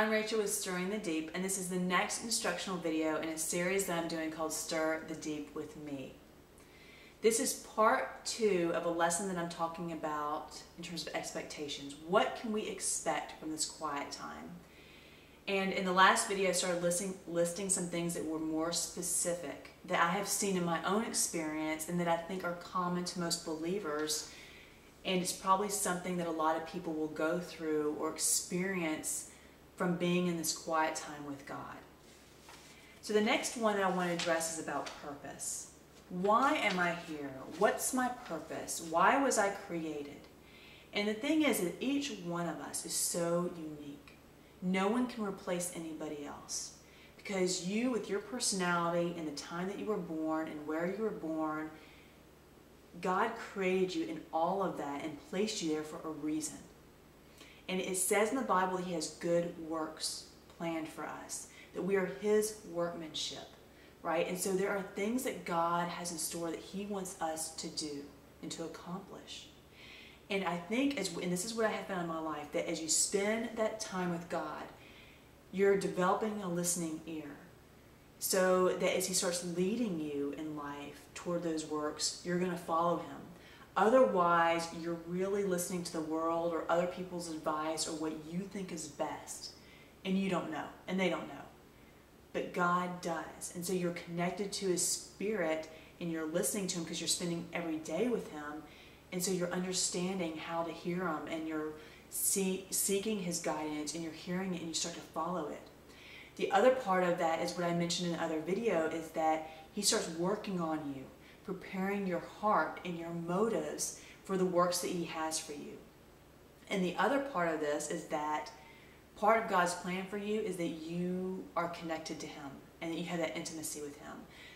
I'm Rachel with Stirring the Deep, and this is the next instructional video in a series that I'm doing called Stir the Deep with Me. This is part 2 of a lesson that I'm talking about in terms of expectations. What can we expect from this quiet time? And in the last video, I started listing some things that were more specific, that I have seen in my own experience and that I think are common to most believers. And it's probably something that a lot of people will go through or experience from being in this quiet time with God. So the next one that I want to address is about purpose. Why am I here? What's my purpose? Why was I created? And the thing is that each one of us is so unique. No one can replace anybody else. Because you, with your personality and the time that you were born and where you were born, God created you in all of that and placed you there for a reason. And it says in the Bible that He has good works planned for us, that we are His workmanship, right? And so there are things that God has in store that He wants us to do and to accomplish. And I think, and this is what I have found in my life, that as you spend that time with God, you're developing a listening ear. So that as He starts leading you in life toward those works, you're going to follow Him. Otherwise, you're really listening to the world or other people's advice or what you think is best. And you don't know, and they don't know. But God does. And so you're connected to His Spirit and you're listening to Him because you're spending every day with Him. And so you're understanding how to hear Him and you're seeking His guidance and you're hearing it and you start to follow it. The other part of that is what I mentioned in the other video, is that He starts working on you, preparing your heart and your motives for the works that He has for you. And the other part of this is that part of God's plan for you is that you are connected to Him and that you have that intimacy with Him.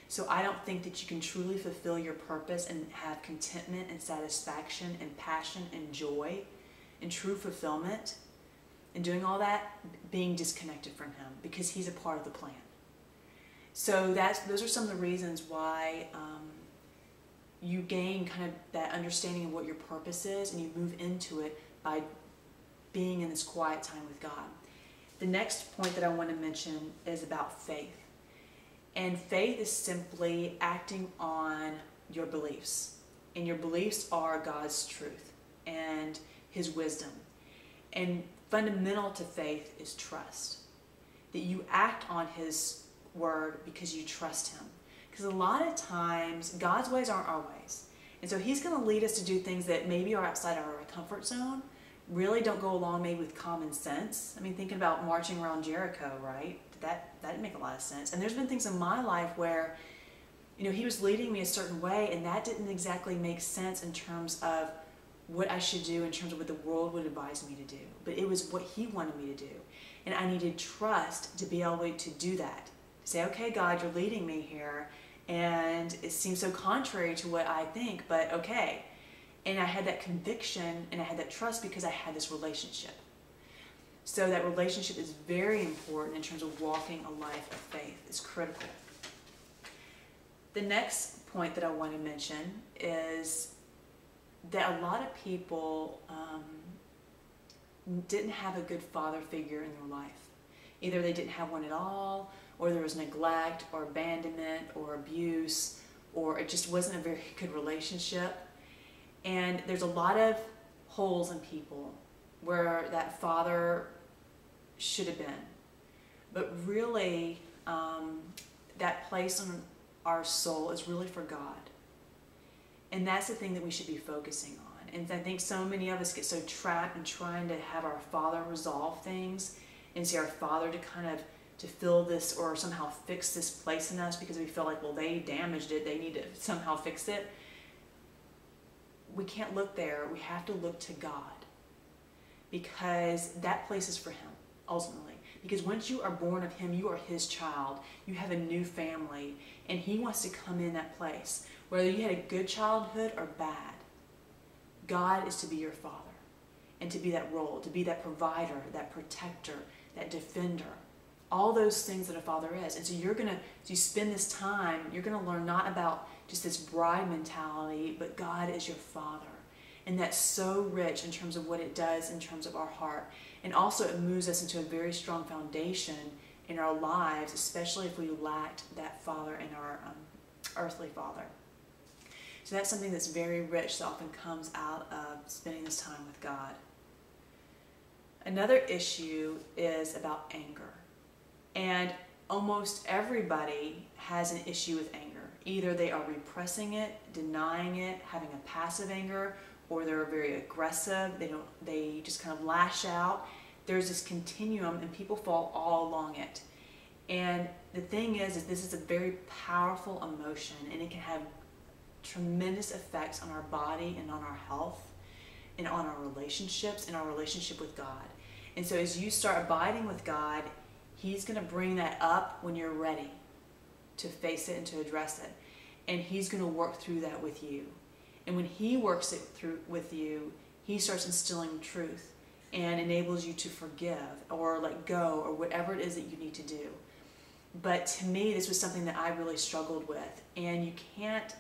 So I don't think that you can truly fulfill your purpose and have contentment and satisfaction and passion and joy and true fulfillment and doing all that being disconnected from Him, because He's a part of the plan. So those are some of the reasons why you gain kind of that understanding of what your purpose is, and you move into it by being in this quiet time with God. The next point that I want to mention is about faith. And faith is simply acting on your beliefs. And your beliefs are God's truth and His wisdom. And fundamental to faith is trust. That you act on His word because you trust Him. Because a lot of times, God's ways aren't our ways. And so He's going to lead us to do things that maybe are outside our comfort zone, really don't go along maybe with common sense. I mean, thinking about marching around Jericho, right? That didn't make a lot of sense. And there's been things in my life where, you know, He was leading me a certain way, and that didn't exactly make sense in terms of what I should do, in terms of what the world would advise me to do. But it was what He wanted me to do. And I needed trust to be able to do that. To say, okay, God, you're leading me here, and it seems so contrary to what I think, but okay. And I had that conviction and I had that trust because I had this relationship. So that relationship is very important in terms of walking a life of faith. It's critical. The next point that I want to mention is that a lot of people didn't have a good father figure in their life. Either they didn't have one at all, or there was neglect or abandonment or abuse, or it just wasn't a very good relationship. And there's a lot of holes in people where that father should have been. But really, that place in our soul is really for God. And that's the thing that we should be focusing on. And I think so many of us get so trapped in trying to have our Father resolve things and see our Father to fill this or somehow fix this place in us, because we feel like, well, they damaged it, they need to somehow fix it. We can't look there. We have to look to God, because that place is for Him, ultimately. Because once you are born of Him, you are His child. You have a new family, and He wants to come in that place. Whether you had a good childhood or bad, God is to be your Father and to be that role, to be that provider, that protector, that defender. All those things that a father is. And so as you spend this time, you're going to learn not about just this bride mentality, but God is your Father. And that's so rich in terms of what it does in terms of our heart. And also it moves us into a very strong foundation in our lives, especially if we lacked that father in our earthly father. So that's something that's very rich that often comes out of spending this time with God. Another issue is about anger. And almost everybody has an issue with anger. Either they are repressing it, denying it, having a passive anger, or they're very aggressive. They just kind of lash out. There's this continuum and people fall all along it. And the thing is this is a very powerful emotion, and it can have tremendous effects on our body and on our health and on our relationships and our relationship with God. And so as you start abiding with God, He's going to bring that up when you're ready to face it and to address it. And He's going to work through that with you. And when He works it through with you, He starts instilling truth and enables you to forgive or let go or whatever it is that you need to do. But to me, this was something that I really struggled with. And you can't,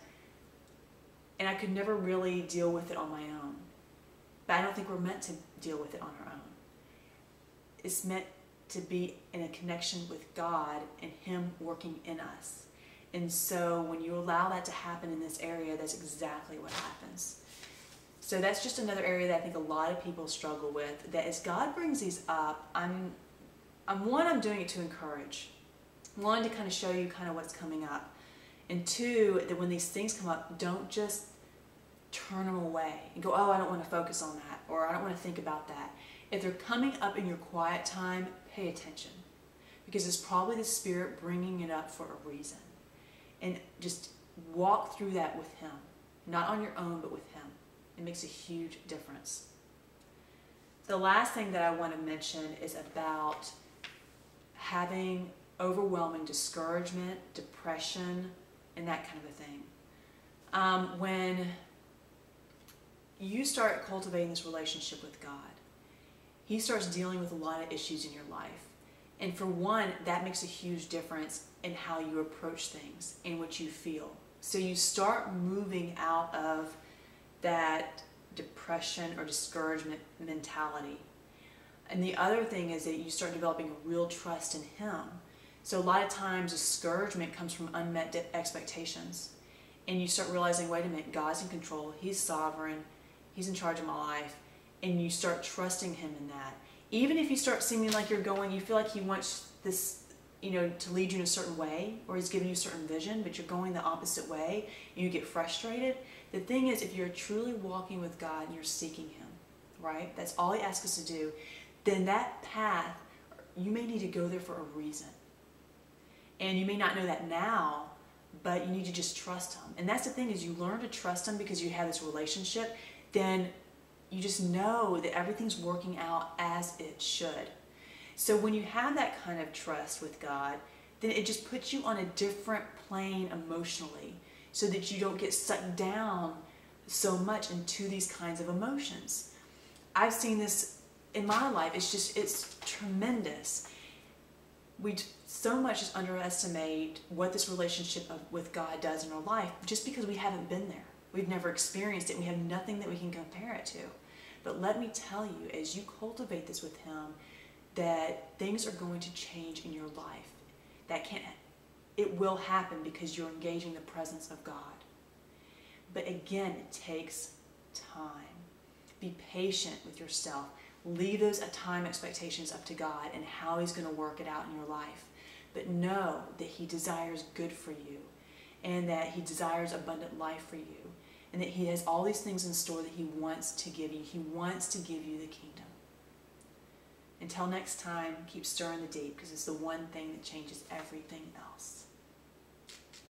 and I could never really deal with it on my own. But I don't think we're meant to deal with it on our own. It's meant to be in a connection with God and Him working in us. And so when you allow that to happen in this area, that's exactly what happens. So that's just another area that I think a lot of people struggle with, that as God brings these up, I'm doing it to encourage. One, to kind of show you kind of what's coming up. And two, that when these things come up, don't just turn them away and go, oh, I don't want to focus on that, or I don't want to think about that. If they're coming up in your quiet time, pay attention, because it's probably the Spirit bringing it up for a reason. And just walk through that with Him, not on your own, but with Him. It makes a huge difference. The last thing that I want to mention is about having overwhelming discouragement, depression, and that kind of a thing. When you start cultivating this relationship with God, He starts dealing with a lot of issues in your life. And for one, that makes a huge difference in how you approach things and what you feel. So you start moving out of that depression or discouragement mentality. And the other thing is that you start developing a real trust in Him. So a lot of times discouragement comes from unmet expectations. And you start realizing, wait a minute, God's in control, He's sovereign, He's in charge of my life. And you start trusting Him in that. Even if you start seeming like you're going, you feel like He wants this, to lead you in a certain way, or He's giving you a certain vision, but you're going the opposite way, and you get frustrated. The thing is, if you're truly walking with God and you're seeking Him, right? That's all He asks us to do. Then that path, you may need to go there for a reason. And you may not know that now, but you need to just trust Him. And that's the thing, is you learn to trust Him because you have this relationship, then you just know that everything's working out as it should. So when you have that kind of trust with God, then it just puts you on a different plane emotionally, so that you don't get sucked down so much into these kinds of emotions. I've seen this in my life. It's tremendous. We so much just underestimate what this relationship with God does in our life just because we haven't been there. We've never experienced it. We have nothing that we can compare it to. But let me tell you, as you cultivate this with Him, that things are going to change in your life. It will happen because you're engaging the presence of God. But again, it takes time. Be patient with yourself. Leave those time expectations up to God and how He's going to work it out in your life. But know that He desires good for you, and that He desires abundant life for you, and that He has all these things in store that He wants to give you. He wants to give you the kingdom. Until next time, keep stirring the deep, because it's the one thing that changes everything else.